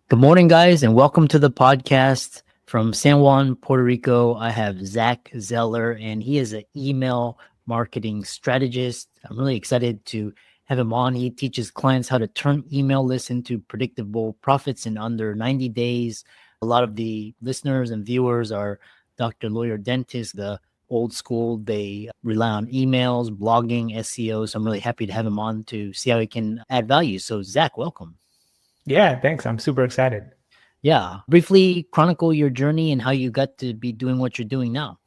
Good morning, guys, and welcome to the podcast from San Juan, Puerto Rico. I have Zach Zeller, and he is an email marketing strategist. I'm really excited to have him on. He teaches clients how to turn email lists into predictable profits in under 90 days. A lot of the listeners and viewers are doctor, lawyer, dentist, the old school. They rely on emails, blogging, SEO. So I'm really happy to have him on to see how he can add value. So, Zach, welcome. Yeah, thanks. I'm super excited. Yeah. Briefly chronicle your journey and how you got to be doing what you're doing now.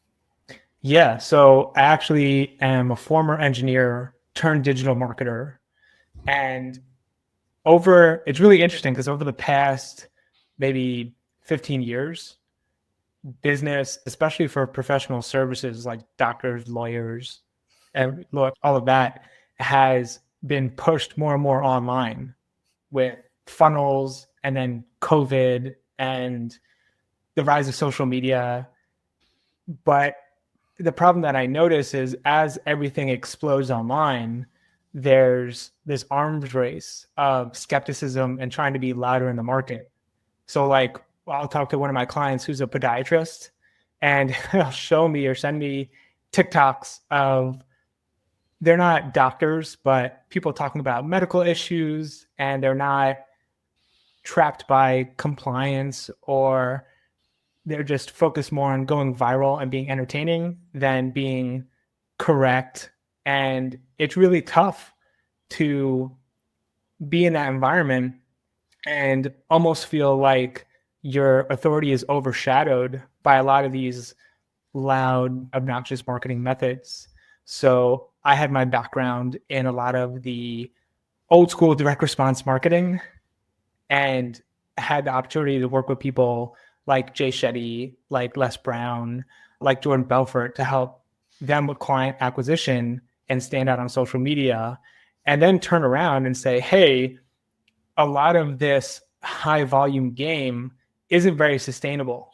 Yeah, so I actually am a former engineer turned digital marketer. And it's really interesting because over the past maybe 15 years, business, especially for professional services like doctors, lawyers, and all of that, has been pushed more and more online with funnels and then COVID and the rise of social media. But the problem that I notice is as everything explodes online, there's this arms race of skepticism and trying to be louder in the market. So I'll talk to one of my clients who's a podiatrist and he'll show me or send me TikToks of they're not doctors, but people talking about medical issues, and they're not trapped by compliance, or they're just focused more on going viral and being entertaining than being correct. And it's really tough to be in that environment and almost feel like your authority is overshadowed by a lot of these loud, obnoxious marketing methods. So I had my background in a lot of the old school direct response marketing and had the opportunity to work with people like Jay Shetty, like Les Brown, like Jordan Belfort to help them with client acquisition and stand out on social media, and then turn around and say, hey, a lot of this high volume game isn't very sustainable,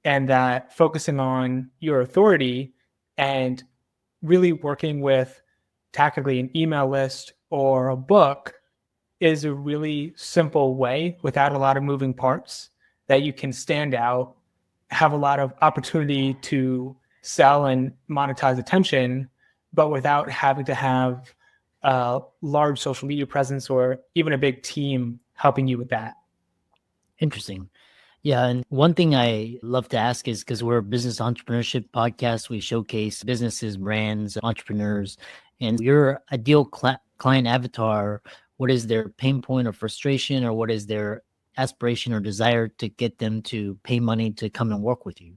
and that focusing on your authority and really working with tactically an email list or a book is a really simple way without a lot of moving parts that you can stand out, have a lot of opportunity to sell and monetize attention, but without having to have a large social media presence or even a big team helping you with that. Interesting. Yeah. And one thing I love to ask is because we're a business entrepreneurship podcast, we showcase businesses, brands, entrepreneurs, and your ideal client avatar. What is their pain point or frustration, or what is their aspiration or desire to get them to pay money to come and work with you?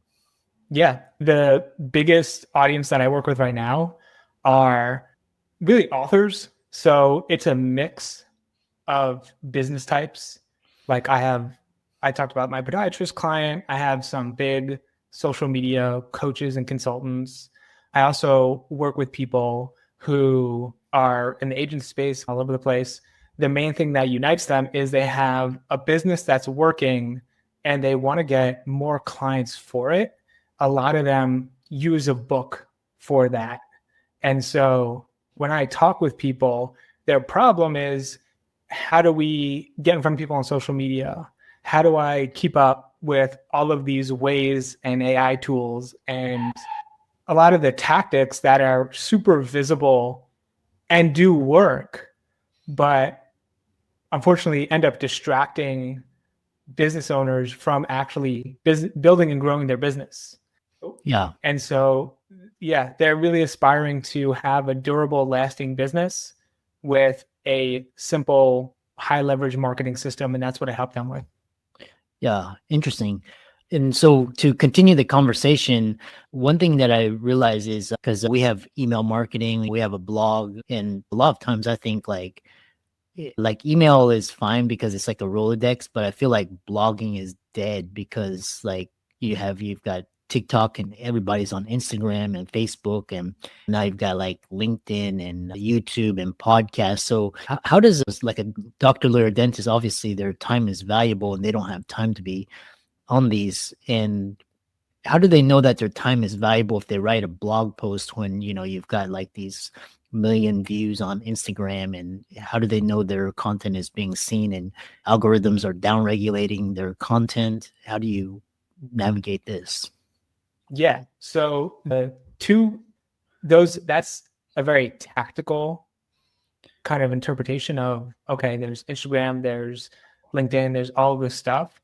Yeah. The biggest audience that I work with right now are really authors. So it's a mix of business types. Like I talked about my podiatrist client. I have some big social media coaches and consultants. I also work with people who are in the agent space all over the place. The main thing that unites them is they have a business that's working and they want to get more clients for it. A lot of them use a book for that. And so when I talk with people, their problem is, how do we get in front of people on social media? How do I keep up with all of these ways and AI tools and a lot of the tactics that are super visible and do work, but unfortunately end up distracting business owners from actually building and growing their business. Yeah. And so, yeah, they're really aspiring to have a durable, lasting business with a simple, high leverage marketing system. And that's what I help them with. Yeah. Interesting. And so to continue the conversation, one thing that I realize is because we have email marketing, we have a blog, and a lot of times I think like email is fine because it's like a Rolodex, but I feel like blogging is dead because like you've got TikTok and everybody's on Instagram and Facebook, and now you've got like LinkedIn and YouTube and podcasts. So how does this, like a doctor, lawyer, dentist, obviously their time is valuable and they don't have time to be on these, and how do they know that their time is valuable if they write a blog post when you've got like these million views on Instagram, and how do they know their content is being seen and algorithms are down regulating their content? How do you navigate this? Yeah. So that's a very tactical kind of interpretation of, okay, there's Instagram, there's LinkedIn, there's all this stuff.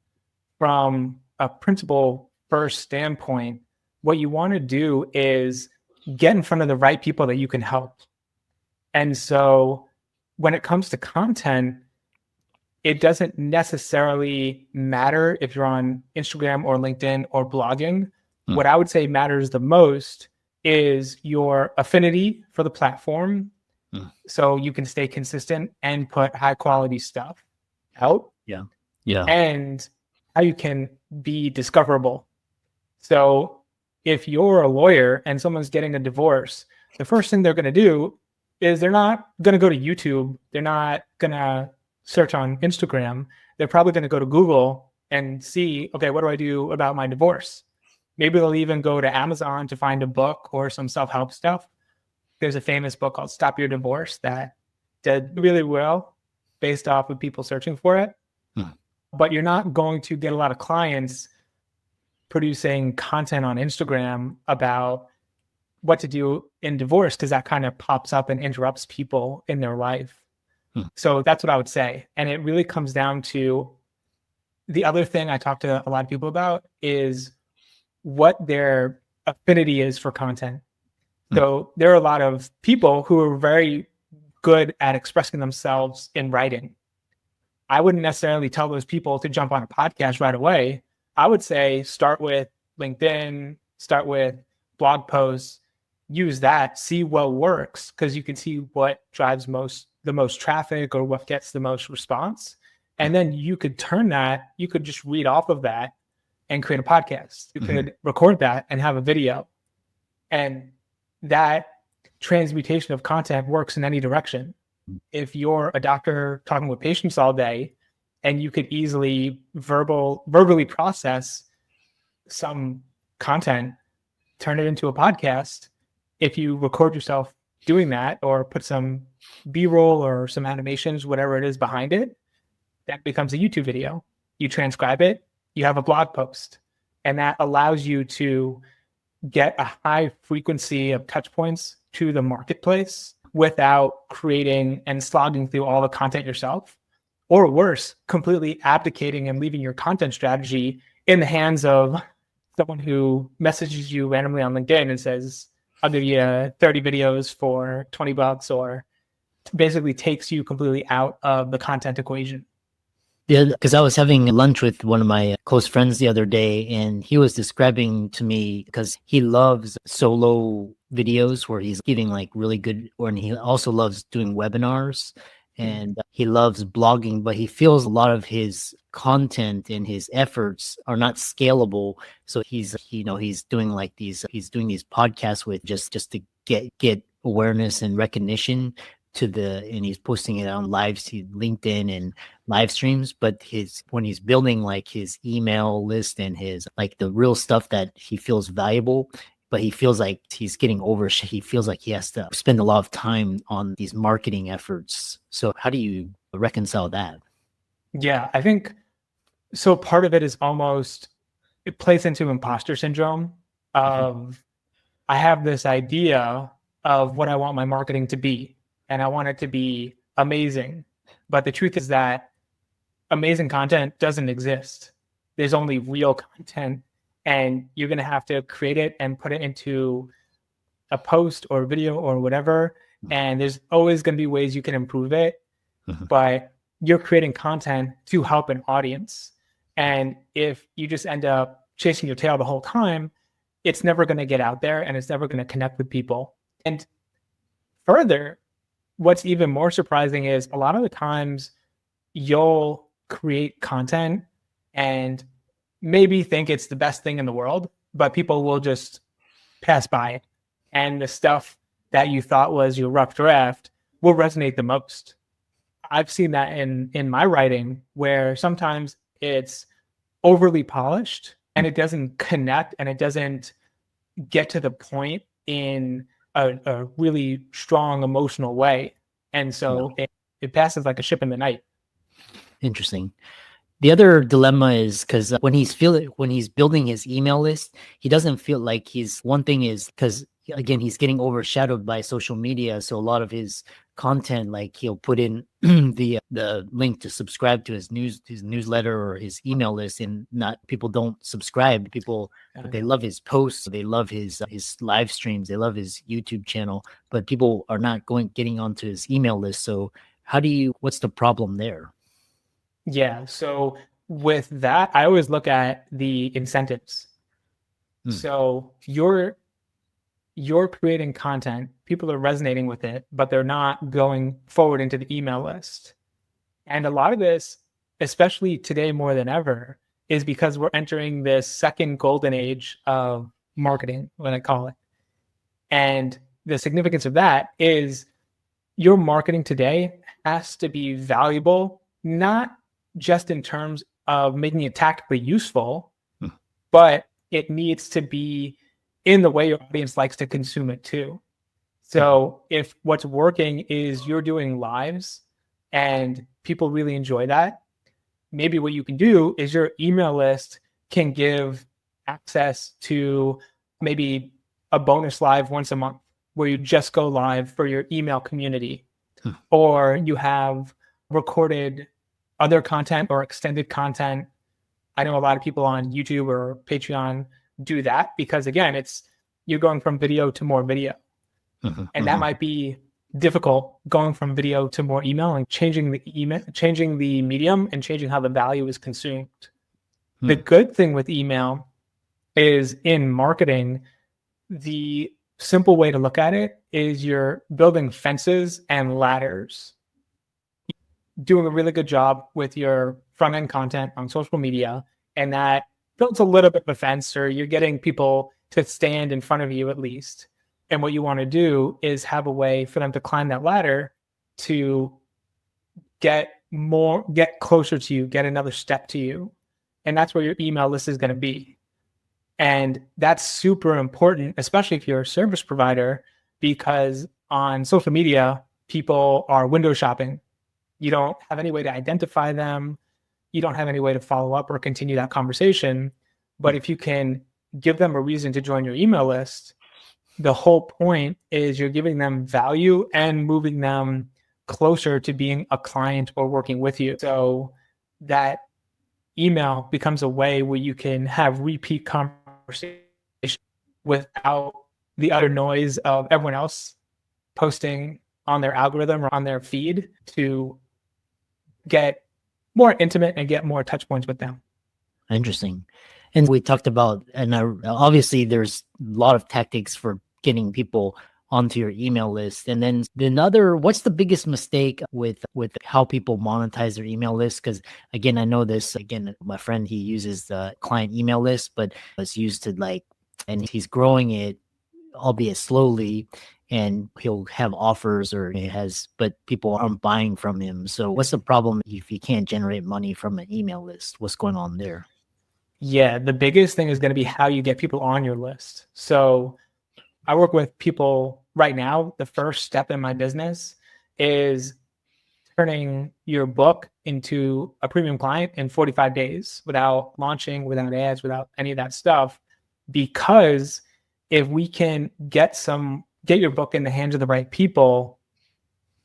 From a principle first standpoint, what you want to do is get in front of the right people that you can help. And so when it comes to content, it doesn't necessarily matter if you're on Instagram or LinkedIn or blogging. What I would say matters the most is your affinity for the platform. So you can stay consistent and put high quality stuff out. Yeah. And how you can be discoverable. So if you're a lawyer and someone's getting a divorce, the first thing they're going to do is they're not going to go to YouTube. They're not going to search on Instagram. They're probably going to go to Google and see, okay, what do I do about my divorce? Maybe they'll even go to Amazon to find a book or some self-help stuff. There's a famous book called Stop Your Divorce that did really well based off of people searching for it. But you're not going to get a lot of clients producing content on Instagram about what to do in divorce, because that kind of pops up and interrupts people in their life. So that's what I would say. And it really comes down to the other thing I talk to a lot of people about is what their affinity is for content. So there are a lot of people who are very good at expressing themselves in writing. I wouldn't necessarily tell those people to jump on a podcast right away. I would say start with LinkedIn, start with blog posts, use that, see what works, because you can see what drives the most traffic or what gets the most response. And then you could turn that, you could just read off of that and create a podcast. You could record that and have a video. And that transmutation of content works in any direction. If you're a doctor talking with patients all day and you could easily verbally process some content, turn it into a podcast. If you record yourself doing that or put some B-roll or some animations, whatever it is behind it, that becomes a YouTube video. You transcribe it, you have a blog post, and that allows you to get a high frequency of touch points to the marketplace without creating and slogging through all the content yourself, or worse, completely abdicating and leaving your content strategy in the hands of someone who messages you randomly on LinkedIn and says, I'll give you 30 videos for $20, or basically takes you completely out of the content equation. Yeah, because I was having lunch with one of my close friends the other day, and he was describing to me, because he loves solo videos where he's giving like really good, and he also loves doing webinars, and he loves blogging, but he feels a lot of his content and his efforts are not scalable. So he's doing these podcasts with just to get awareness and recognition and he's posting it on LinkedIn and live streams. But when he's building like his email list and his like the real stuff that he feels valuable, but he feels like he's getting he feels like he has to spend a lot of time on these marketing efforts. So how do you reconcile that? Yeah, I think so. Part of it is it plays into imposter syndrome of I have this idea of what I want my marketing to be, and I want it to be amazing. But the truth is that amazing content doesn't exist. There's only real content, and you're going to have to create it and put it into a post or video or whatever. And there's always going to be ways you can improve it, but you're creating content to help an audience. And if you just end up chasing your tail the whole time, it's never going to get out there and it's never going to connect with people. And further, what's even more surprising is a lot of the times you'll create content and maybe think it's the best thing in the world, but people will just pass by it. And the stuff that you thought was your rough draft will resonate the most. I've seen that in my writing, where sometimes it's overly polished and it doesn't connect and it doesn't get to the point in a really strong emotional way. And so it passes like a ship in the night. Interesting. The other dilemma is because when he's building his email list, he doesn't feel like one thing is because again, he's getting overshadowed by social media. So a lot of his content, like he'll put in the link to subscribe to his newsletter or his email list, and not people don't subscribe. But they love his posts, they love his live streams, they love his YouTube channel, but people are not getting onto his email list. So what's the problem there? Yeah. So with that, I always look at the incentives. So you're creating content, people are resonating with it, but they're not going forward into the email list. And a lot of this, especially today more than ever, is because we're entering this second golden age of marketing, what I call it. And the significance of that is your marketing today has to be valuable, not just in terms of making it tactically useful, but it needs to be in the way your audience likes to consume it too. So if what's working is you're doing lives and people really enjoy that, maybe what you can do is your email list can give access to maybe a bonus live once a month where you just go live for your email community, or you have recorded other content or extended content. I know a lot of people on YouTube or Patreon do that because, again, you're going from video to more video. And that might be difficult, going from video to more email and changing the medium and changing how the value is consumed. The good thing with email is in marketing, the simple way to look at it is you're building fences and ladders. Doing a really good job with your front end content on social media, and that builds a little bit of a fence, or you're getting people to stand in front of you at least. And what you want to do is have a way for them to climb that ladder to get closer to you, get another step to you. And that's where your email list is going to be. And that's super important, especially if you're a service provider, because on social media, people are window shopping. You don't have any way to identify them. You don't have any way to follow up or continue that conversation. But if you can give them a reason to join your email list, the whole point is you're giving them value and moving them closer to being a client or working with you. So that email becomes a way where you can have repeat conversation without the other noise of everyone else posting on their algorithm or on their feed to get more intimate and get more touch points with them. Interesting. And we talked about, and obviously there's a lot of tactics for getting people onto your email list. And then what's the biggest mistake with how people monetize their email list? Because again, I know this, my friend, he uses the client email list, but it's used to and he's growing it, albeit slowly, and he'll have offers but people aren't buying from him. So what's the problem if you can't generate money from an email list? What's going on there? Yeah, the biggest thing is going to be how you get people on your list. So I work with people right now. The first step in my business is turning your book into a premium client in 45 days without launching, without ads, without any of that stuff. Because if we can get your book in the hands of the right people,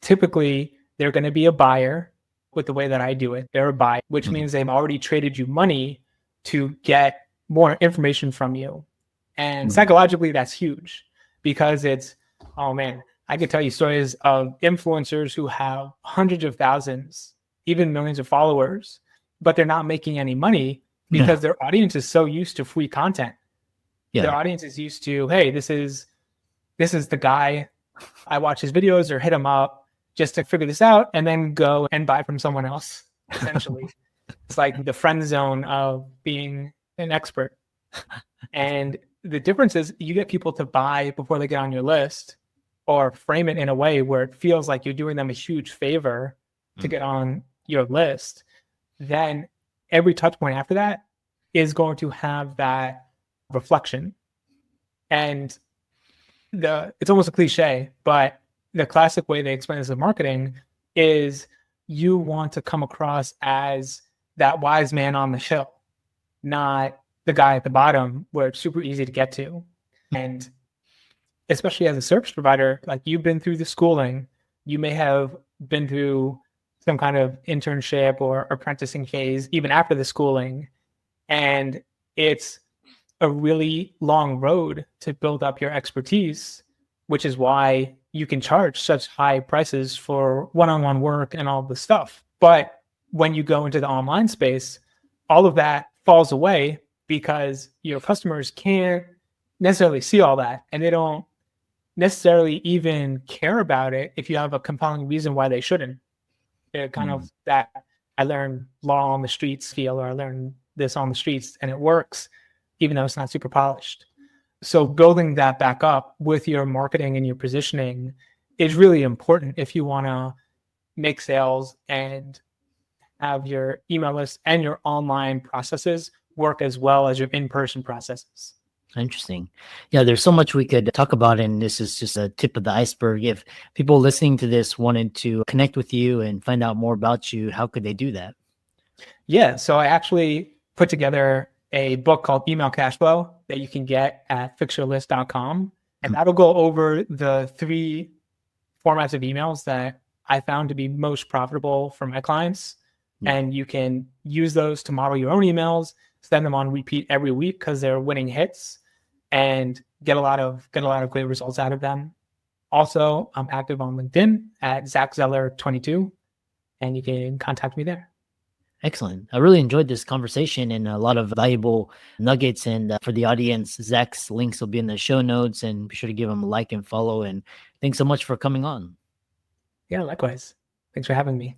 typically they're going to be a buyer with the way that I do it. They're a buyer, which means they've already traded you money to get more information from you. And psychologically, that's huge because oh man, I could tell you stories of influencers who have hundreds of thousands, even millions of followers, but they're not making any money because their audience is so used to free content. Yeah. Their audience is used to, hey, this is the guy. I watch his videos or hit him up just to figure this out and then go and buy from someone else, essentially. It's like the friend zone of being an expert. And the difference is you get people to buy before they get on your list, or frame it in a way where it feels like you're doing them a huge favor to get on your list. Then every touch point after that is going to have that reflection. And it's almost a cliche, but the classic way they explain this in marketing is you want to come across as that wise man on the hill, not the guy at the bottom where it's super easy to get to. And especially as a service provider, like you've been through the schooling, you may have been through some kind of internship or apprenticing phase, even after the schooling. And it's a really long road to build up your expertise, which is why you can charge such high prices for one-on-one work and all this stuff. But when you go into the online space, all of that falls away because your customers can't necessarily see all that, and they don't necessarily even care about it if you have a compelling reason why they shouldn't. They're kind of that I learned law on the streets feel, or I learned this on the streets and it works, even though it's not super polished. So building that back up with your marketing and your positioning is really important if you want to make sales and have your email list and your online processes work as well as your in-person processes. Interesting. Yeah, there's so much we could talk about, and this is just a tip of the iceberg. If people listening to this wanted to connect with you and find out more about you, how could they do that? Yeah, so I actually put together a book called Email Cash Flow that you can get at fixyourlist.com. And that'll go over the 3 formats of emails that I found to be most profitable for my clients. And you can use those to model your own emails, send them on repeat every week because they're winning hits, and get a lot of great results out of them. Also, I'm active on LinkedIn at Zach Zeller 22, and you can contact me there. Excellent. I really enjoyed this conversation and a lot of valuable nuggets. And for the audience, Zach's links will be in the show notes, and be sure to give him a like and follow. And thanks so much for coming on. Yeah, likewise. Thanks for having me.